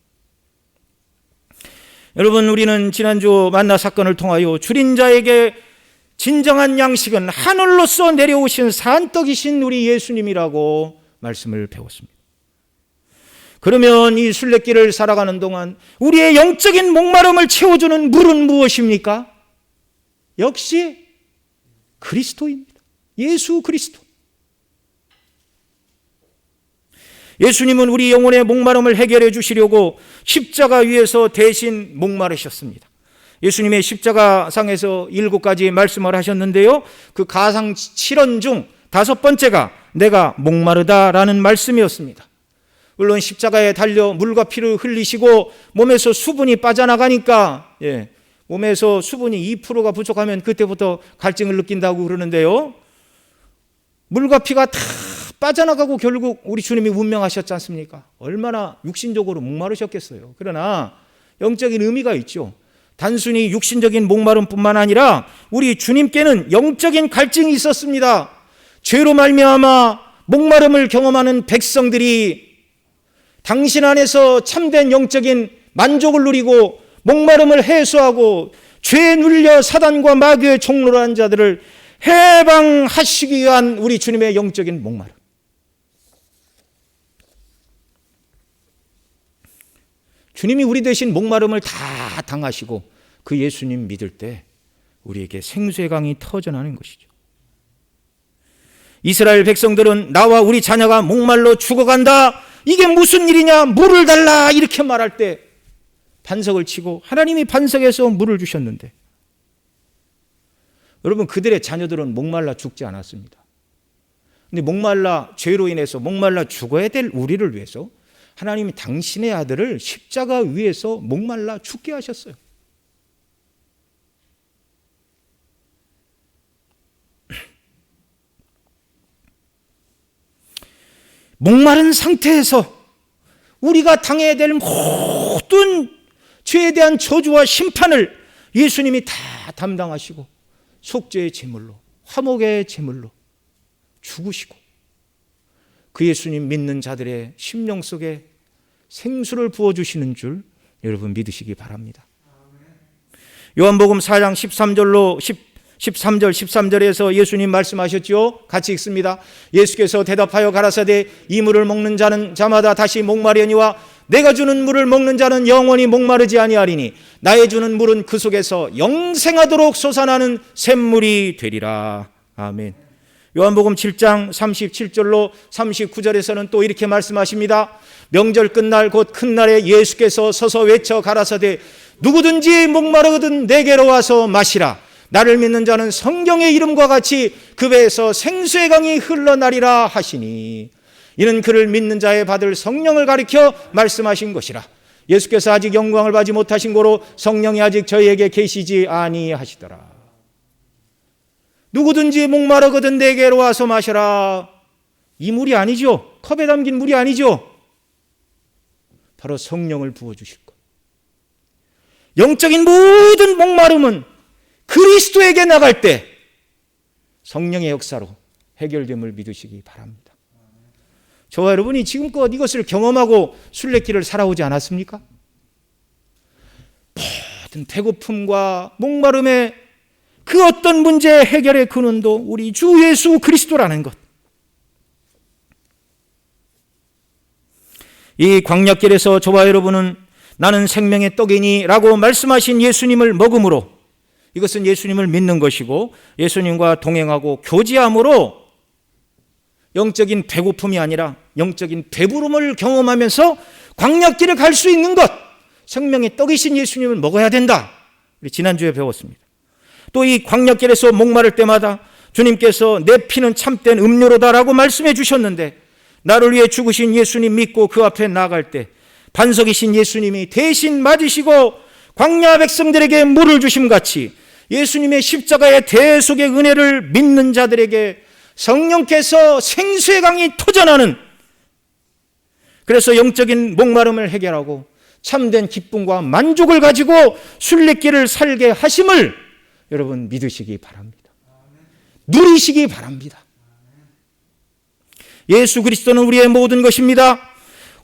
여러분, 우리는 지난주 만나 사건을 통하여 줄인 자에게 진정한 양식은 하늘로서 내려오신 산떡이신 우리 예수님이라고 말씀을 배웠습니다. 그러면 이 순례길을 살아가는 동안 우리의 영적인 목마름을 채워주는 물은 무엇입니까? 역시 그리스도입니다. 예수 그리스도. 예수님은 우리 영혼의 목마름을 해결해 주시려고 십자가 위에서 대신 목마르셨습니다. 예수님의 십자가상에서 7가지 말씀을 하셨는데요, 그 가상 7원 중 5번째가 내가 목마르다라는 말씀이었습니다. 물론 십자가에 달려 물과 피를 흘리시고 몸에서 수분이 빠져나가니까, 몸에서 수분이 2%가 부족하면 그때부터 갈증을 느낀다고 그러는데요, 물과 피가 다 빠져나가고 결국 우리 주님이 운명하셨지 않습니까? 얼마나 육신적으로 목마르셨겠어요. 그러나 영적인 의미가 있죠. 단순히 육신적인 목마름뿐만 아니라 우리 주님께는 영적인 갈증이 있었습니다. 죄로 말미암아 목마름을 경험하는 백성들이 당신 안에서 참된 영적인 만족을 누리고 목마름을 해소하고 죄에 눌려 사단과 마귀의 종로로 한 자들을 해방하시기 위한 우리 주님의 영적인 목마름. 주님이 우리 대신 목마름을 다 당하시고 그 예수님 믿을 때 우리에게 생수의 강이 터져나는 것이죠. 이스라엘 백성들은 나와 우리 자녀가 목말라 죽어간다, 이게 무슨 일이냐, 물을 달라, 이렇게 말할 때 반석을 치고 하나님이 반석에서 물을 주셨는데, 여러분, 그들의 자녀들은 목말라 죽지 않았습니다. 근데 목말라, 죄로 인해서 목말라 죽어야 될 우리를 위해서 하나님이 당신의 아들을 십자가 위에서 목말라 죽게 하셨어요. 목마른 상태에서 우리가 당해야 될 모든 죄에 대한 저주와 심판을 예수님이 다 담당하시고 속죄의 제물로, 화목의 제물로 죽으시고 그 예수님 믿는 자들의 심령 속에 생수를 부어주시는 줄 여러분 믿으시기 바랍니다. 요한복음 4장 13절 13절에서 예수님 말씀하셨죠. 같이 읽습니다. 예수께서 대답하여 가라사대 이 물을 먹는 자는 자마다 다시 목마르니와 내가 주는 물을 먹는 자는 영원히 목마르지 아니하리니 나의 주는 물은 그 속에서 영생하도록 솟아나는 샘물이 되리라. 아멘. 요한복음 7장 37절로 39절에서는 또 이렇게 말씀하십니다. 명절 끝날 곧 큰 날에 예수께서 서서 외쳐 가라사대 누구든지 목마르거든 내게로 와서 마시라. 나를 믿는 자는 성경의 이름과 같이 그 배에서 생수의 강이 흘러나리라 하시니 이는 그를 믿는 자의 받을 성령을 가리켜 말씀하신 것이라. 예수께서 아직 영광을 받지 못하신 고로 성령이 아직 저희에게 계시지 아니하시더라. 누구든지 목마르거든 내게로 와서 마셔라. 이 물이 아니죠. 컵에 담긴 물이 아니죠. 바로 성령을 부어주실 것. 영적인 모든 목마름은 그리스도에게 나갈 때 성령의 역사로 해결됨을 믿으시기 바랍니다. 저와 여러분이 지금껏 이것을 경험하고 순례길을 살아오지 않았습니까? 모든 배고픔과 목마름의 그 어떤 문제의 해결의 근원도 우리 주 예수 그리스도라는 것. 이 광야길에서 저와 여러분은 나는 생명의 떡이니 라고 말씀하신 예수님을 먹음으로, 이것은 예수님을 믿는 것이고 예수님과 동행하고 교제함으로 영적인 배고픔이 아니라 영적인 배부름을 경험하면서 광야길을 갈 수 있는 것, 생명의 떡이신 예수님을 먹어야 된다. 우리 지난주에 배웠습니다. 또 이 광야길에서 목마를 때마다 주님께서 내 피는 참된 음료로다라고 말씀해 주셨는데, 나를 위해 죽으신 예수님 믿고 그 앞에 나아갈 때 반석이신 예수님이 대신 맞으시고 광야 백성들에게 물을 주심같이 예수님의 십자가의 대속의 은혜를 믿는 자들에게 성령께서 생수의 강이 터져나는, 그래서 영적인 목마름을 해결하고 참된 기쁨과 만족을 가지고 순례길을 살게 하심을 여러분 믿으시기 바랍니다. 누리시기 바랍니다. 예수 그리스도는 우리의 모든 것입니다.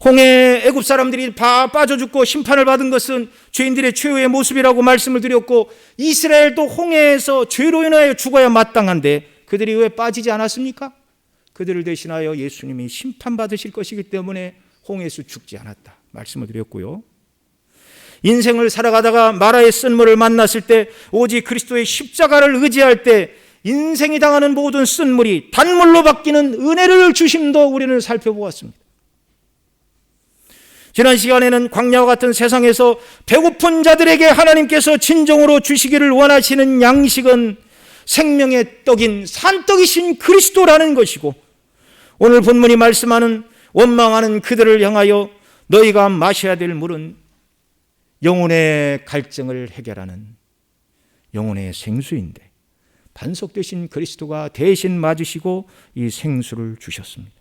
홍해 애굽 사람들이 다 빠져 죽고 심판을 받은 것은 죄인들의 최후의 모습이라고 말씀을 드렸고, 이스라엘도 홍해에서 죄로 인하여 죽어야 마땅한데 그들이 왜 빠지지 않았습니까? 그들을 대신하여 예수님이 심판받으실 것이기 때문에 홍해에서 죽지 않았다 말씀을 드렸고요. 인생을 살아가다가 마라의 쓴물을 만났을 때 오직 그리스도의 십자가를 의지할 때 인생이 당하는 모든 쓴물이 단물로 바뀌는 은혜를 주심도 우리는 살펴보았습니다. 지난 시간에는 광야와 같은 세상에서 배고픈 자들에게 하나님께서 진정으로 주시기를 원하시는 양식은 생명의 떡인 산떡이신 그리스도라는 것이고, 오늘 본문이 말씀하는 원망하는 그들을 향하여 너희가 마셔야 될 물은 영혼의 갈증을 해결하는 영혼의 생수인데 반석 되신 그리스도가 대신 맞으시고 이 생수를 주셨습니다.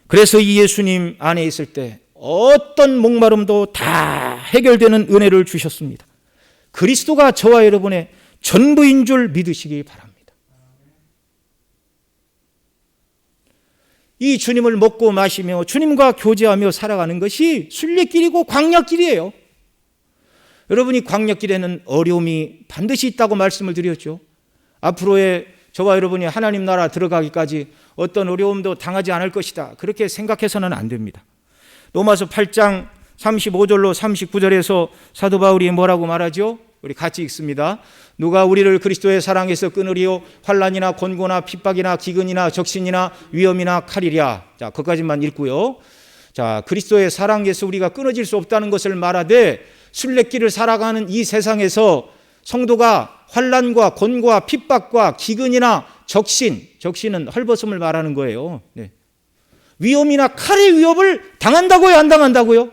그래서 이 예수님 안에 있을 때 어떤 목마름도 다 해결되는 은혜를 주셨습니다. 그리스도가 저와 여러분의 전부인 줄 믿으시기 바랍니다. 이 주님을 먹고 마시며 주님과 교제하며 살아가는 것이 순례길이고 광야길이에요. 여러분이 광야길에는 어려움이 반드시 있다고 말씀을 드렸죠. 앞으로의 저와 여러분이 하나님 나라 들어가기까지 어떤 어려움도 당하지 않을 것이다, 그렇게 생각해서는 안 됩니다. 로마서 8장 35절로 39절에서 사도 바울이 뭐라고 말하죠? 우리 같이 읽습니다. 누가 우리를 그리스도의 사랑에서 끊으리요? 환난이나 곤고나 핍박이나 기근이나 적신이나 위험이나 칼이랴. 자, 거기까지만 읽고요. 자, 그리스도의 사랑에서 우리가 끊어질 수 없다는 것을 말하되 순례길을 살아가는 이 세상에서 성도가 환난과 곤고와 핍박과 기근이나 적신은 헐벗음을 말하는 거예요. 네. 위험이나 칼의 위협을 당한다고요? 안 당한다고요?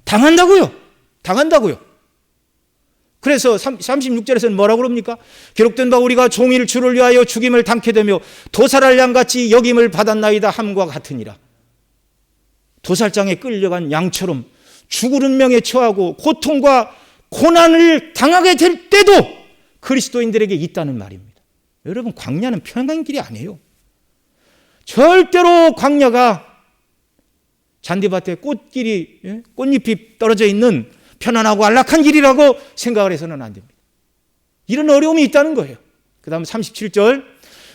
당한다고요. 그래서 36절에서는 뭐라고 그럽니까? 기록된 바 우리가 종일 주를 위하여 죽임을 당케 되며 도살할 양같이 여김을 받았나이다 함과 같으니라. 도살장에 끌려간 양처럼 죽을 운명에 처하고 고통과 고난을 당하게 될 때도 그리스도인들에게 있다는 말입니다. 여러분, 광야는 편한 길이 아니에요. 절대로 광야가 잔디밭에 꽃잎이 떨어져 있는 편안하고 안락한 길이라고 생각을 해서는 안 됩니다. 이런 어려움이 있다는 거예요. 그 다음 37절,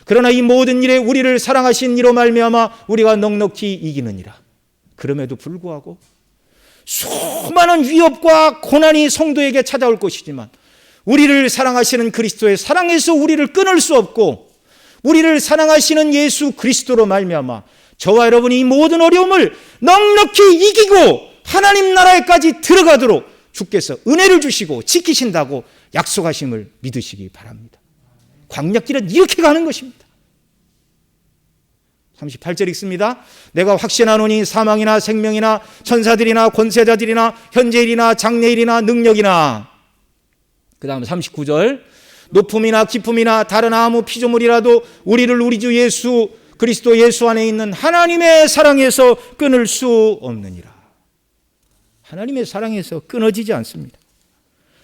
그러나 이 모든 일에 우리를 사랑하신 이로 말미암아 우리가 넉넉히 이기느니라. 그럼에도 불구하고 수많은 위협과 고난이 성도에게 찾아올 것이지만 우리를 사랑하시는 그리스도의 사랑에서 우리를 끊을 수 없고 우리를 사랑하시는 예수 그리스도로 말미암아 저와 여러분이 이 모든 어려움을 넉넉히 이기고 하나님 나라에까지 들어가도록 주께서 은혜를 주시고 지키신다고 약속하심을 믿으시기 바랍니다. 광야길은 이렇게 가는 것입니다. 38절 읽습니다. 내가 확신하노니 사망이나 생명이나 천사들이나 권세자들이나 현재일이나 장래일이나 능력이나, 그 다음 39절, 높음이나 깊음이나 다른 아무 피조물이라도 우리를 우리 주 예수 그리스도 예수 안에 있는 하나님의 사랑에서 끊을 수 없느니라. 하나님의 사랑에서 끊어지지 않습니다.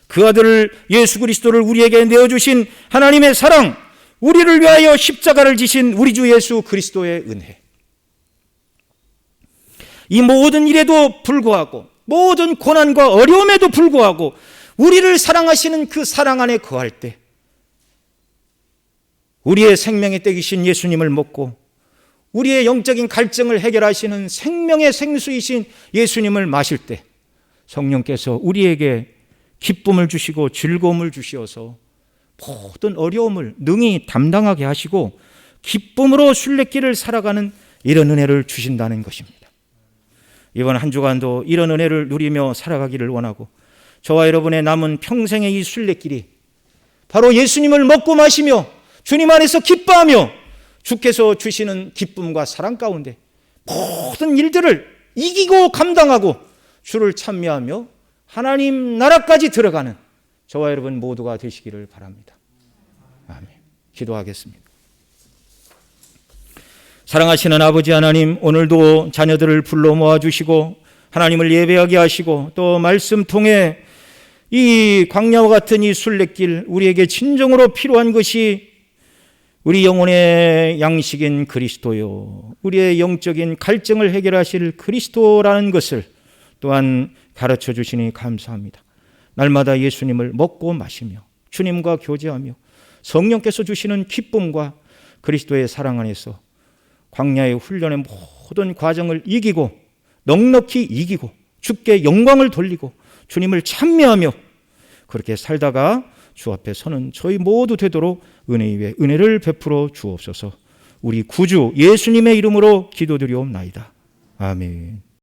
그 아들을 예수 그리스도를 우리에게 내어주신 하나님의 사랑, 우리를 위하여 십자가를 지신 우리 주 예수 그리스도의 은혜, 이 모든 일에도 불구하고 모든 고난과 어려움에도 불구하고 우리를 사랑하시는 그 사랑 안에 거할 때 우리의 생명의 떼기신 예수님을 먹고 우리의 영적인 갈증을 해결하시는 생명의 생수이신 예수님을 마실 때 성령께서 우리에게 기쁨을 주시고 즐거움을 주시어서 모든 어려움을 능히 담당하게 하시고 기쁨으로 순례길을 살아가는 이런 은혜를 주신다는 것입니다. 이번 한 주간도 이런 은혜를 누리며 살아가기를 원하고 저와 여러분의 남은 평생의 이 순례길이 바로 예수님을 먹고 마시며 주님 안에서 기뻐하며 주께서 주시는 기쁨과 사랑 가운데 모든 일들을 이기고 감당하고 주를 찬미하며 하나님 나라까지 들어가는 저와 여러분 모두가 되시기를 바랍니다. 아멘. 기도하겠습니다. 사랑하시는 아버지 하나님, 오늘도 자녀들을 불러 모아주시고 하나님을 예배하게 하시고 또 말씀 통해 이 광야와 같은 이 순례길, 우리에게 진정으로 필요한 것이 우리 영혼의 양식인 그리스도요, 우리의 영적인 갈증을 해결하실 그리스도라는 것을 또한 가르쳐 주시니 감사합니다. 날마다 예수님을 먹고 마시며 주님과 교제하며 성령께서 주시는 기쁨과 그리스도의 사랑 안에서 광야의 훈련의 모든 과정을 이기고 넉넉히 이기고 주께 영광을 돌리고 주님을 찬미하며 그렇게 살다가 주 앞에 서는 저희 모두 되도록 은혜 위에 은혜를 베풀어 주옵소서. 우리 구주 예수님의 이름으로 기도드리옵나이다. 아멘.